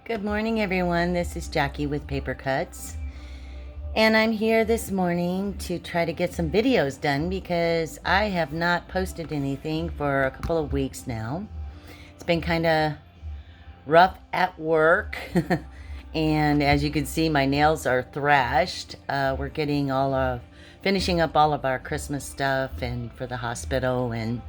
Good morning, everyone. This is Jackie with Paper Cuts, and I'm here this morning to try to get some videos done because I have not posted anything for a couple of weeks now. It's been kind of rough at work, and as you can see, my nails are thrashed. We're getting finishing up all of our Christmas stuff and for the hospital and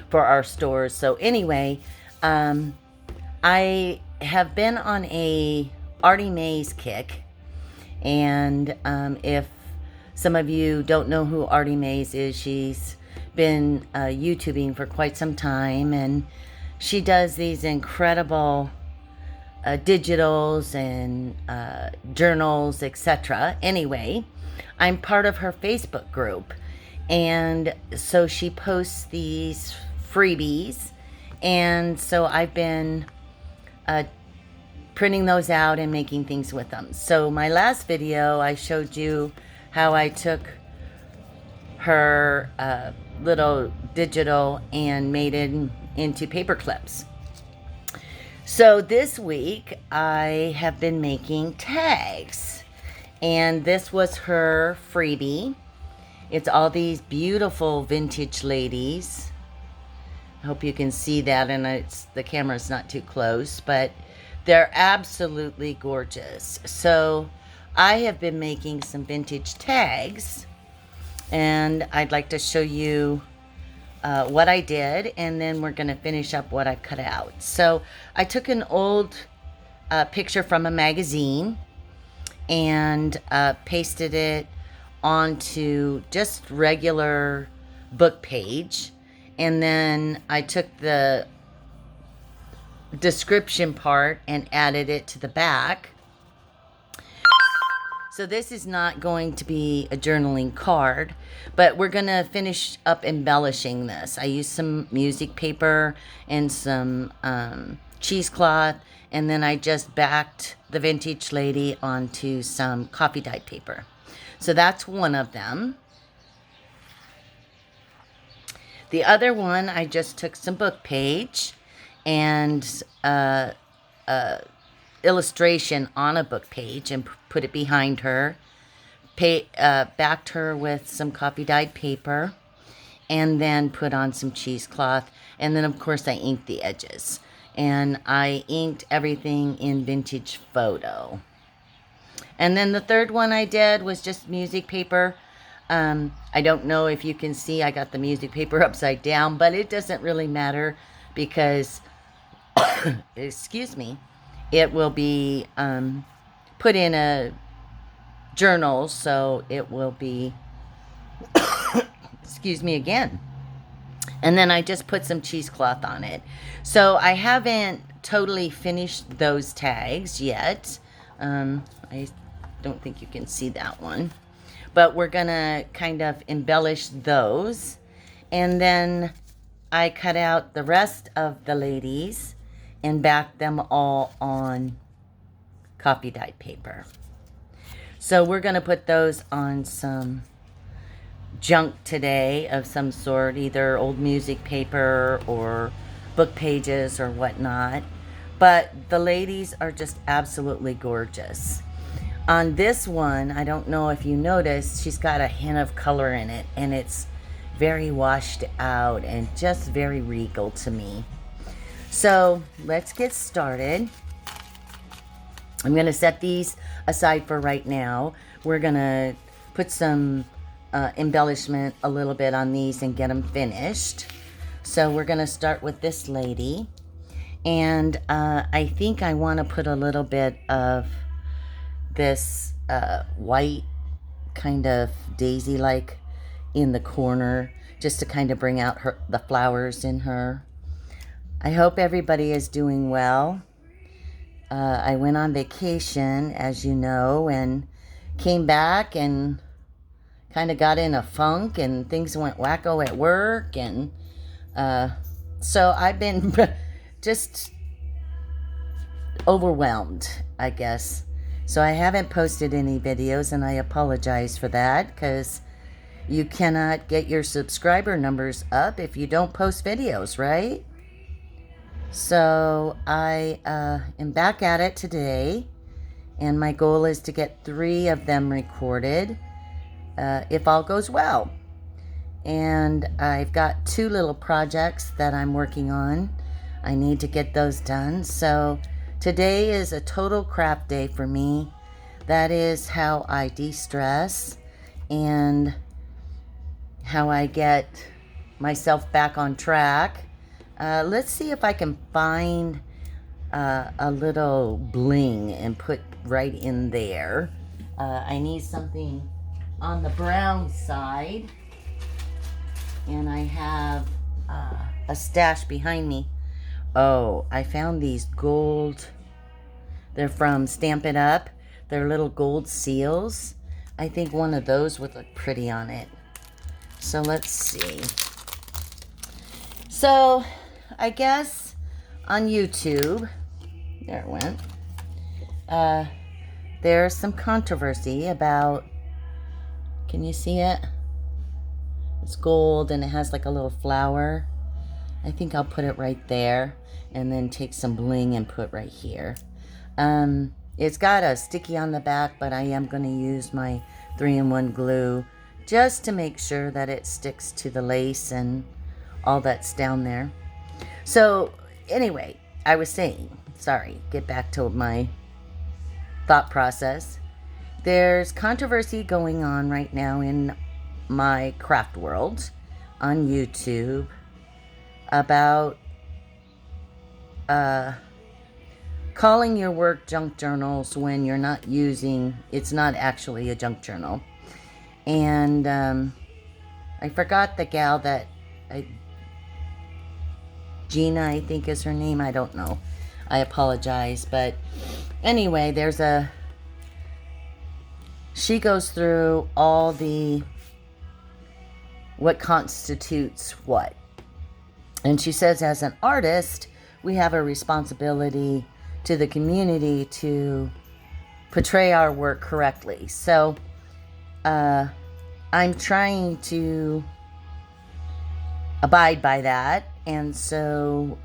for our stores. So anyway, I have been on a Artymaze kick, and if some of you don't know who Artymaze is, she's been YouTubing for quite some time, and she does these incredible digitals and journals, etc. Anyway, I'm part of her Facebook group, and so she posts these freebies, and so I've been printing those out and making things with them. So my last video, I showed you how I took her little digital and made it into paper clips. So this week, I have been making tags. And this was her freebie. It's all these beautiful vintage ladies. I hope you can see that, and the camera's not too close, but they're absolutely gorgeous. So I have been making some vintage tags, and I'd like to show you what I did, and then we're going to finish up what I've cut out. So I took an old picture from a magazine and pasted it onto just regular book page. And then I took the description part and added it to the back. So this is not going to be a journaling card, but we're going to finish up embellishing this. I used some music paper and some cheesecloth, and then I just backed the vintage lady onto some coffee dyed paper. So that's one of them. The other one, I just took some book page and illustration on a book page and put it behind her. Backed her with some coffee dyed paper and then put on some cheesecloth. And then, of course, I inked the edges. And I inked everything in vintage photo. And then the third one I did was just music paper. I don't know if you can see, I got the music paper upside down, but it doesn't really matter because, excuse me, it will be put in a journal, so it will be, excuse me again. And then I just put some cheesecloth on it. So I haven't totally finished those tags yet. I don't think you can see that one. But we're going to kind of embellish those. And then I cut out the rest of the ladies and backed them all on coffee dyed paper. So we're going to put those on some junk today of some sort, either old music paper or book pages or whatnot. But the ladies are just absolutely gorgeous. On this one, I don't know if you noticed, she's got a hint of color in it, and it's very washed out and just very regal to me. So let's get started. I'm going to set these aside for right now. We're going to put some embellishment a little bit on these and get them finished. So we're going to start with this lady. And I think I want to put a little bit of this white kind of daisy-like in the corner, just to kind of bring out the flowers in her. I hope everybody is doing well. I went on vacation, as you know, and came back and kind of got in a funk, and things went wacko at work, and so I've been just overwhelmed, I guess. So I haven't posted any videos, and I apologize for that, because you cannot get your subscriber numbers up if you don't post videos, right? So I am back at it today, and my goal is to get 3 of them recorded if all goes well. And I've got 2 little projects that I'm working on. I need to get those done. So today is a total craft day for me. That is how I de-stress and how I get myself back on track. Let's see if I can find a little bling and put right in there. I need something on the brown side, and I have a stash behind me. Oh, I found these gold. They're from Stamp It Up. They're little gold seals. I think one of those would look pretty on it. So let's see. So I guess on YouTube, there it went, there's some controversy about, can you see it? It's gold and it has like a little flower. I think I'll put it right there and then take some bling and put right here. It's got a sticky on the back, but I am going to use my 3-in-1 glue just to make sure that it sticks to the lace and all that's down there. So anyway, I was saying, sorry, get back to my thought process. There's controversy going on right now in my craft world on YouTube about calling your work junk journals when you're not using, it's not actually a junk journal. And I forgot the gal that, Gina, I think is her name. I don't know. I apologize. But anyway, she goes through all what constitutes what. And she says, as an artist, we have a responsibility to the community to portray our work correctly. So I'm trying to abide by that. And so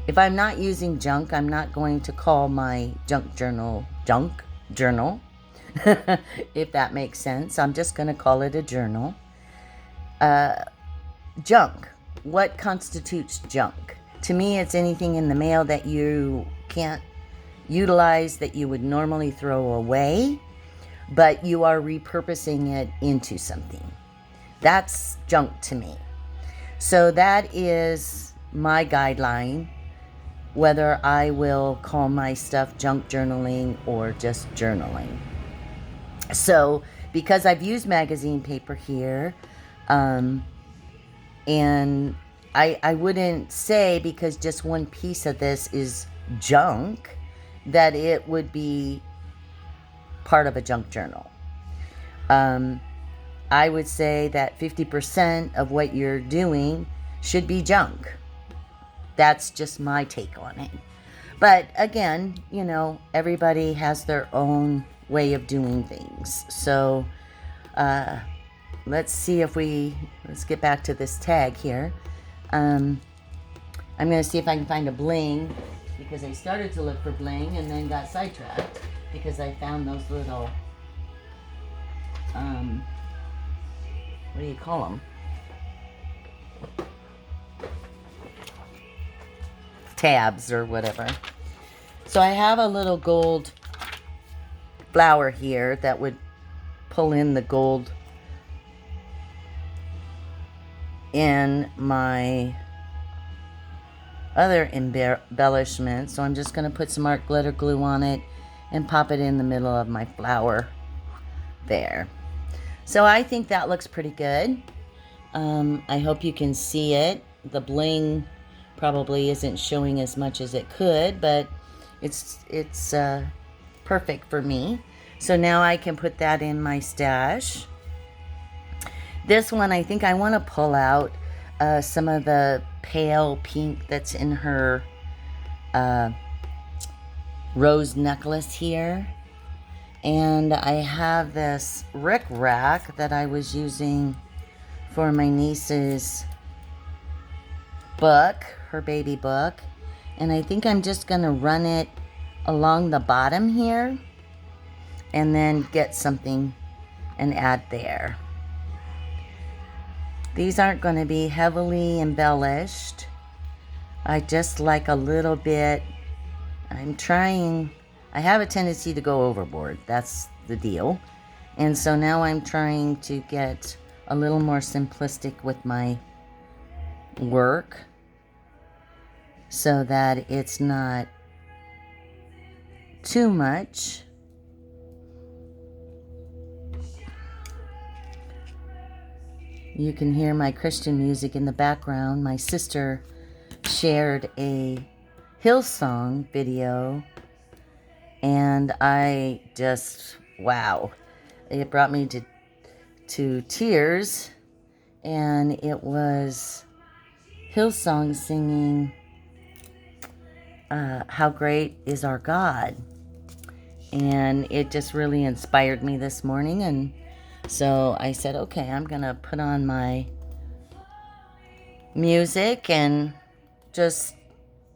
if I'm not using junk, I'm not going to call my junk journal, if that makes sense. I'm just going to call it a journal. Junk. What constitutes junk? To me, it's anything in the mail that you can't utilize, that you would normally throw away, but you are repurposing it into something. That's junk to me. So that is my guideline, whether I will call my stuff junk journaling or just journaling. So because I've used magazine paper here, and I wouldn't say because just one piece of this is junk that it would be part of a junk journal. I would say that 50% of what you're doing should be junk. That's just my take on it. But again, you know, everybody has their own way of doing things. So let's see if let's get back to this tag here. I'm going to see if I can find a bling, because I started to look for bling and then got sidetracked because I found those little, what do you call them? Tabs or whatever. So I have a little gold flower here that would pull in the gold in my other embellishment. So I'm just going to put some art glitter glue on it and pop it in the middle of my flower there. So I think that looks pretty good. I hope you can see it. The bling probably isn't showing as much as it could, but it's perfect for me. So now I can put that in my stash. This one, I think I want to pull out some of the pale pink that's in her rose necklace here. And I have this Rick Rack that I was using for my niece's book, her baby book. And I think I'm just going to run it along the bottom here and then get something and add there. These aren't going to be heavily embellished. I just like a little bit. I have a tendency to go overboard. That's the deal. And so now I'm trying to get a little more simplistic with my work so that it's not too much. You can hear my Christian music in the background. My sister shared a Hillsong video, and I just, wow, it brought me to tears. And it was Hillsong singing How Great Is Our God. And it just really inspired me this morning. And so I said, okay, I'm going to put on my music and just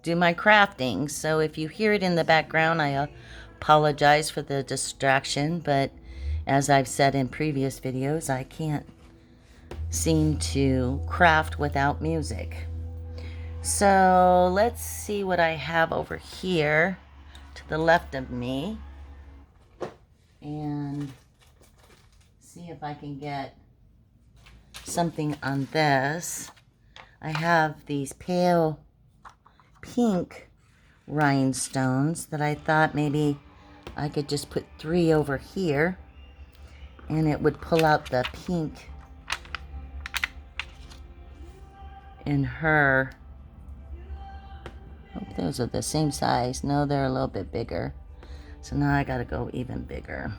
do my crafting. So if you hear it in the background, I apologize for the distraction. But as I've said in previous videos, I can't seem to craft without music. So let's see what I have over here to the left of me. And see if I can get something on this. I have these pale pink rhinestones that I thought maybe I could just put 3 over here and it would pull out the pink in her. Hope those are the same size. No, they're a little bit bigger. So now I gotta go even bigger.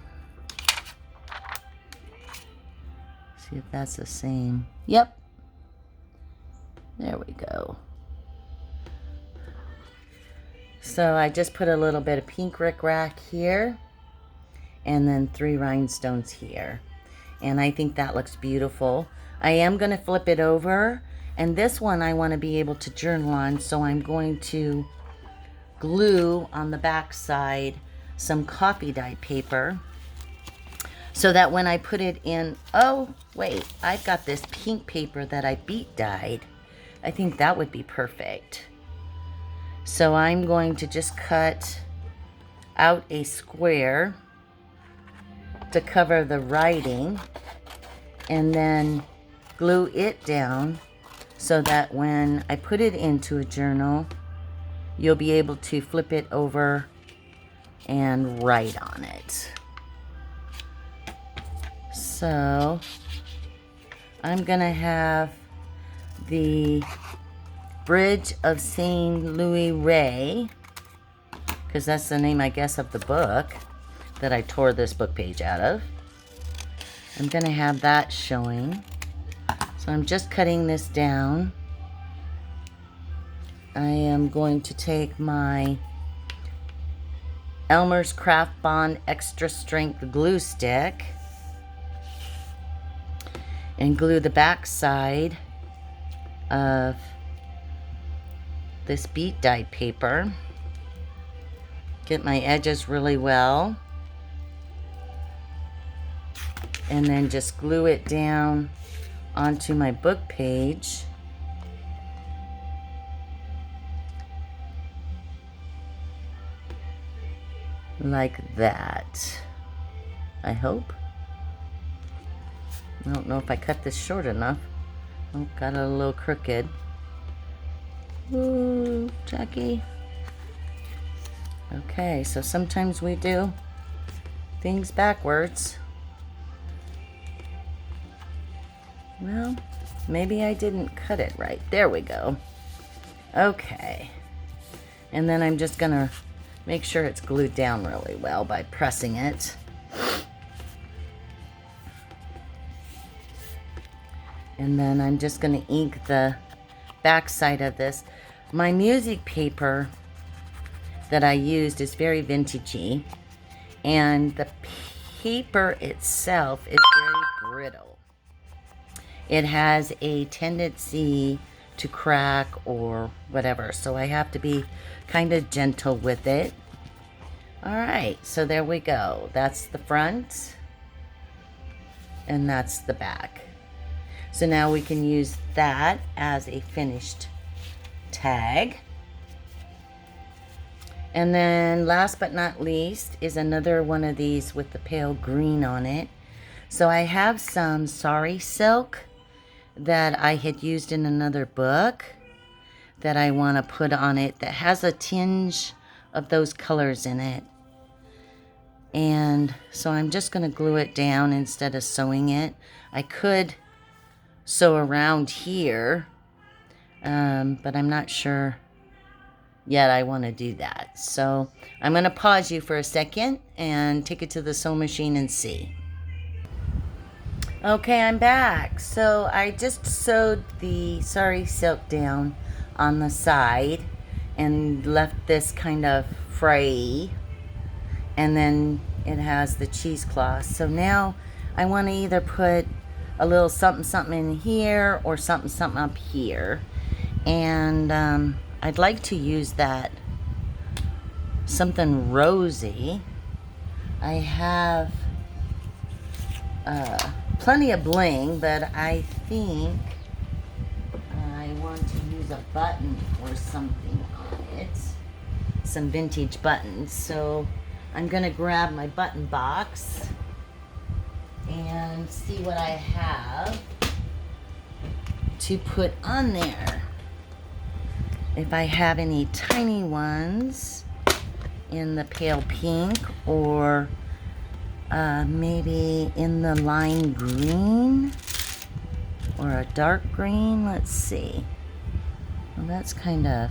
See if that's the same. Yep. There we go. So I just put a little bit of pink rickrack here and then 3 rhinestones here. And I think that looks beautiful. I am going to flip it over, and this one I want to be able to journal on, so I'm going to glue on the back side some coffee dye paper so that when I put it in, oh wait, I've got this pink paper that I beat dyed. I think that would be perfect. So I'm going to just cut out a square to cover the writing and then glue it down so that when I put it into a journal, you'll be able to flip it over and write on it. So I'm gonna have the Bridge of St. Louis Ray, because that's the name, I guess, of the book that I tore this book page out of. I'm going to have that showing. So I'm just cutting this down. I am going to take my Elmer's Craft Bond Extra Strength glue stick and glue the back side of this beat dye paper. Get my edges really well. And then just glue it down onto my book page. Like that. I hope. I don't know if I cut this short enough. Oh, got it a little crooked. Ooh, Jackie. Okay, so sometimes we do things backwards. Well, maybe I didn't cut it right. There we go. Okay. And then I'm just gonna make sure it's glued down really well by pressing it. And then I'm just gonna ink the back side of this. My music paper that I used is very vintagey, and the paper itself is very brittle. It has a tendency to crack or whatever. So I have to be kind of gentle with it. All right, so there we go. That's the front and that's the back. So now we can use that as a finished tag. And then last but not least is another one of these with the pale green on it. So I have some sari silk that I had used in another book that I want to put on it that has a tinge of those colors in it. And so I'm just going to glue it down instead of sewing it. I could sew around here, but I'm not sure yet I want to do that. So I'm going to pause you for a second and take it to the sewing machine and see. Okay, I'm back. So I just sewed the sari silk down on the side and left this kind of fray, and then it has the cheesecloth. So now I want to either put a little something something in here or something something up here, and I'd like to use that something rosy. I have plenty of bling, but I think I want to use a button or something on it, some vintage buttons. So I'm gonna grab my button box and see what I have to put on there. If I have any tiny ones in the pale pink or maybe in the lime green or a dark green. Let's see. Well, that's kind of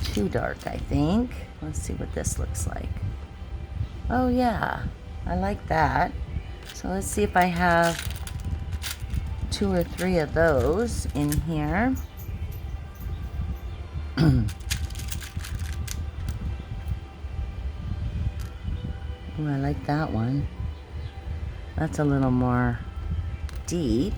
too dark, I think. Let's see what this looks like. Oh yeah, I like that. So let's see if I have 2 or 3 of those in here. Ooh, I like that one. That's a little more deep.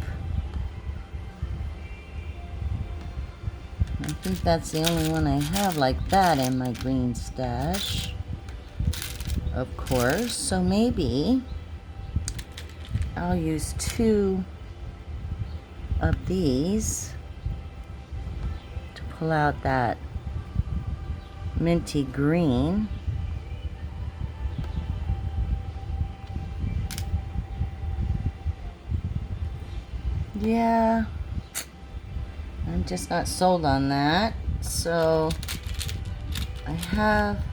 I think that's the only one I have like that in my green stash, of course. So maybe I'll use 2 of these to pull out that minty green. Yeah, I'm just not sold on that. So I have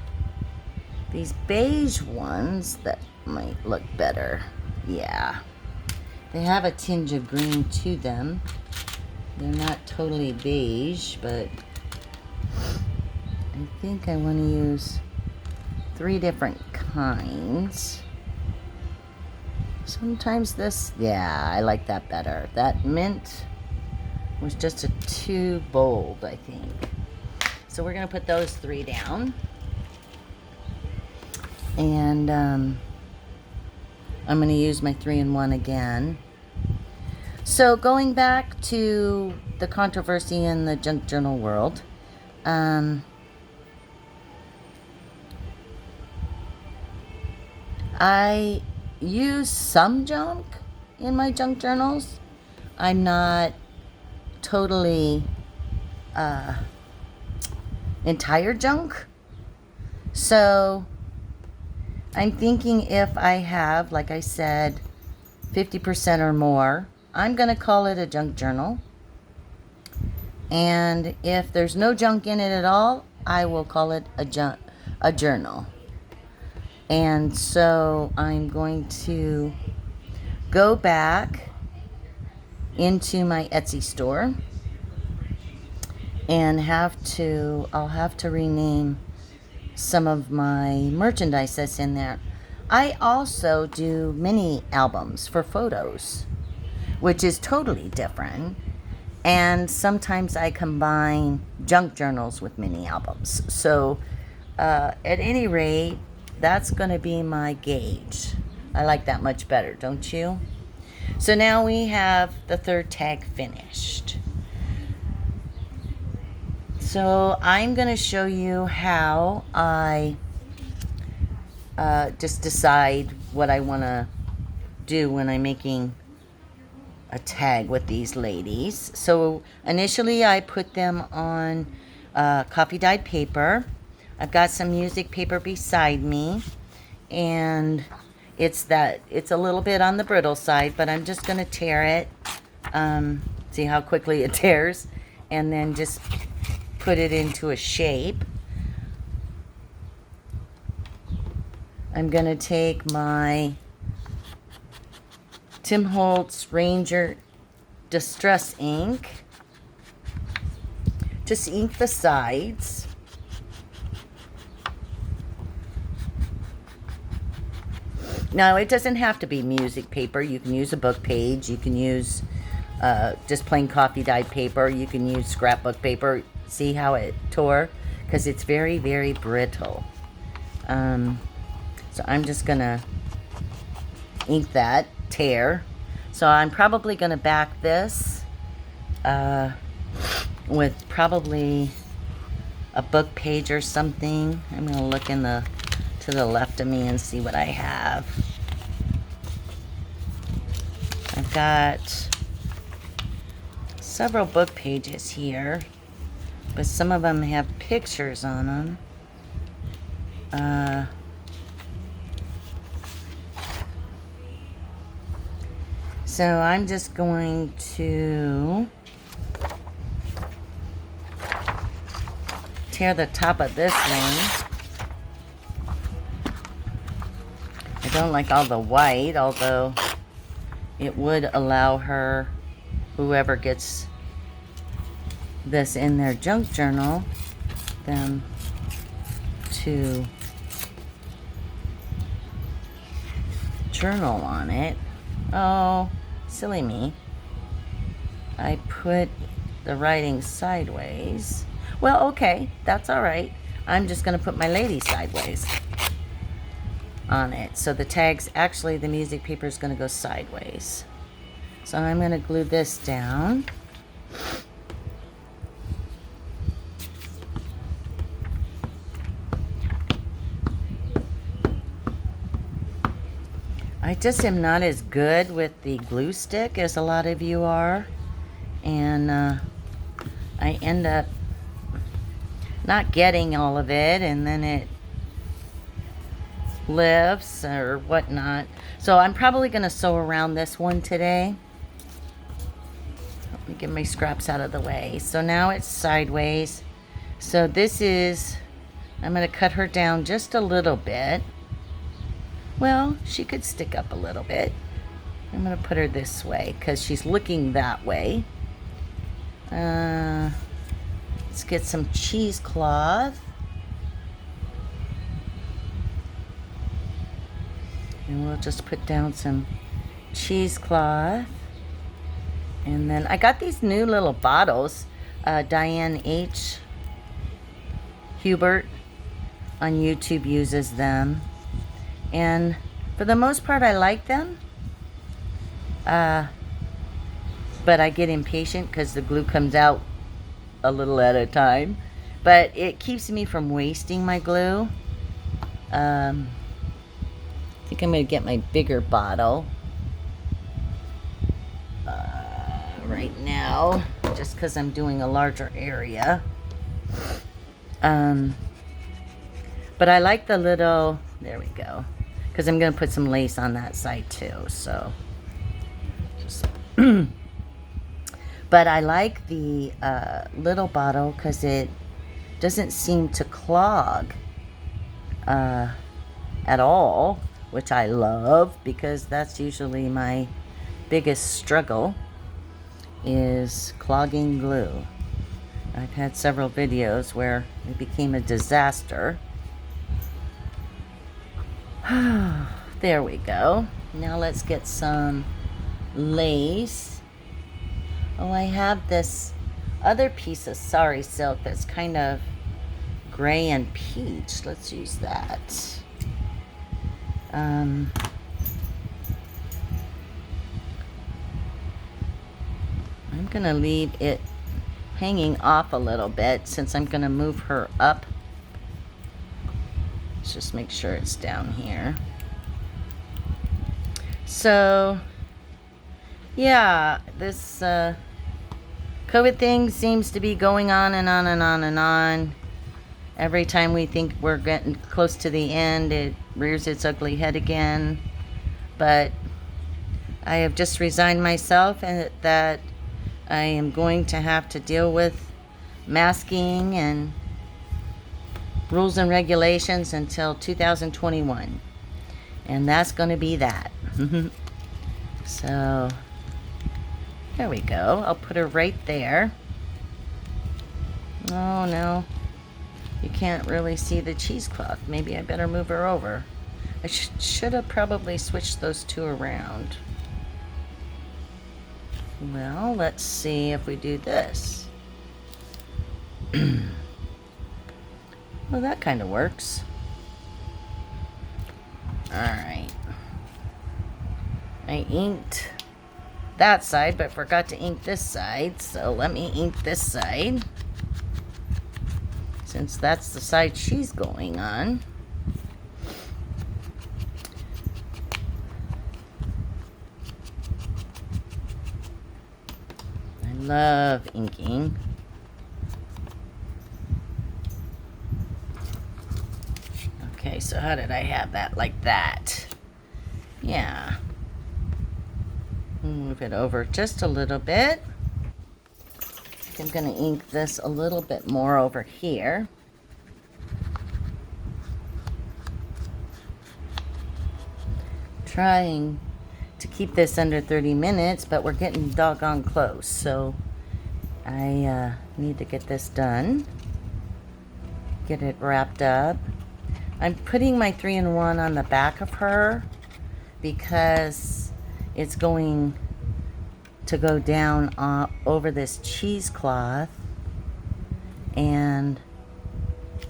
these beige ones that might look better. Yeah, they have a tinge of green to them. They're not totally beige, but I think I want to use 3 different kinds. Sometimes this, yeah, I like that better. That mint was just too bold, I think. So we're gonna put those 3 down. And I'm gonna use my 3-in-1 again. So going back to the controversy in the junk journal world, I use some junk in my junk journals. I'm not totally entire junk. So I'm thinking if I have, like I said, 50% or more, I'm gonna call it a junk journal. And if there's no junk in it at all, I will call it a journal. And so I'm going to go back into my Etsy store and I'll have to rename some of my merchandise that's in there. I also do mini albums for photos, which is totally different. And sometimes I combine junk journals with mini albums. So at any rate, that's going to be my gauge. I like that much better, don't you? So now we have the 3rd tag finished. So I'm going to show you how I just decide what I want to do when I'm making a tag with these ladies. So initially I put them on coffee dyed paper. I've got some music paper beside me, and it's a little bit on the brittle side, but I'm just going to tear it. See how quickly it tears, and then just put it into a shape. I'm going to take my Tim Holtz Ranger Distress ink, just ink the sides. Now, it doesn't have to be music paper. You can use a book page. You can use just plain coffee dyed paper. You can use scrapbook paper. See how it tore? Because it's very, very brittle. So I'm just going to ink that, tear. So I'm probably going to back this with probably a book page or something. I'm going to look to the left of me and see what I have. I've got several book pages here, but some of them have pictures on them. So I'm just going to tear the top of this one. I don't like all the white, although it would allow her, whoever gets this in their junk journal, them to journal on it. Oh, silly me. I put the writing sideways. Well, okay, that's all right. I'm just going to put my lady sideways on it. So the tags, actually the music paper is going to go sideways. So I'm going to glue this down. I just am not as good with the glue stick as a lot of you are, and I end up not getting all of it, and then it lifts or whatnot. So I'm probably going to sew around this one today. Let me get my scraps out of the way. So now it's sideways. So this is, I'm going to cut her down just a little bit. Well, she could stick up a little bit. I'm going to put her this way because she's looking that way. Let's get some cheesecloth. And we'll just put down some cheesecloth. And then I got these new little bottles. Diane H. Hubert on YouTube uses them. And for the most part, I like them. But I get impatient because the glue comes out a little at a time. But it keeps me from wasting my glue. I think I'm going to get my bigger bottle right now, just because I'm doing a larger area. But I like the little, there we go, because I'm going to put some lace on that side too, so just but I like the little bottle because it doesn't seem to clog at all, which I love, because that's usually my biggest struggle, is clogging glue. I've had several videos where it became a disaster. There we go. Now let's get some lace. Oh, I have this other piece of sari silk that's kind of gray and peach. Let's use that. I'm gonna leave it hanging off a little bit since I'm going to move her up. Let's just make sure it's down here. So, yeah, this COVID thing seems to be going on and on and on and on. Every time we think we're getting close to the end, it rears its ugly head again. But I have just resigned myself that I am going to have to deal with masking and rules and regulations until 2021. And that's going to be that. So, there we go. I'll put her right there. Oh, no. You can't really see the cheesecloth. Maybe I better move her over. I should have probably switched those two around. Well, let's see if we do this. Well, that kind of works. Alright. I inked that side, but forgot to ink this side. So let me ink this side, since that's the side she's going on. I love inking. Okay, so how did I have that? Like that. Yeah. Move it over just a little bit. I'm going to ink this a little bit more over here. Trying to keep this under 30 minutes, but we're getting doggone close. So I need to get this done. Get it wrapped up. I'm putting my 3-in-1 on the back of her because it's going to go down over this cheesecloth, and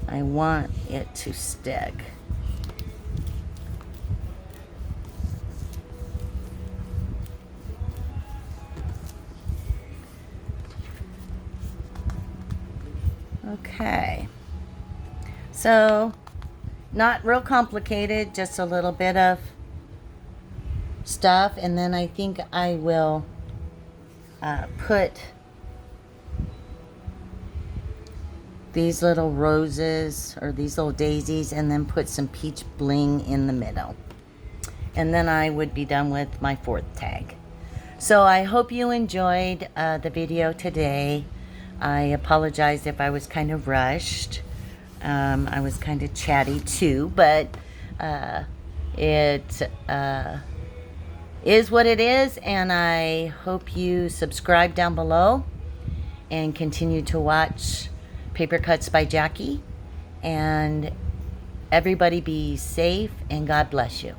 I want it to stick. Okay, so not real complicated, just a little bit of stuff, and then I think I will put these little roses or these little daisies, and then put some peach bling in the middle, and then I would be done with my 4th tag. So I hope you enjoyed the video today. I apologize if I was kind of rushed. I was kind of chatty too, but it is what it is, and I hope you subscribe down below and continue to watch Paper Cuts by Jackie. And everybody be safe, and God bless you.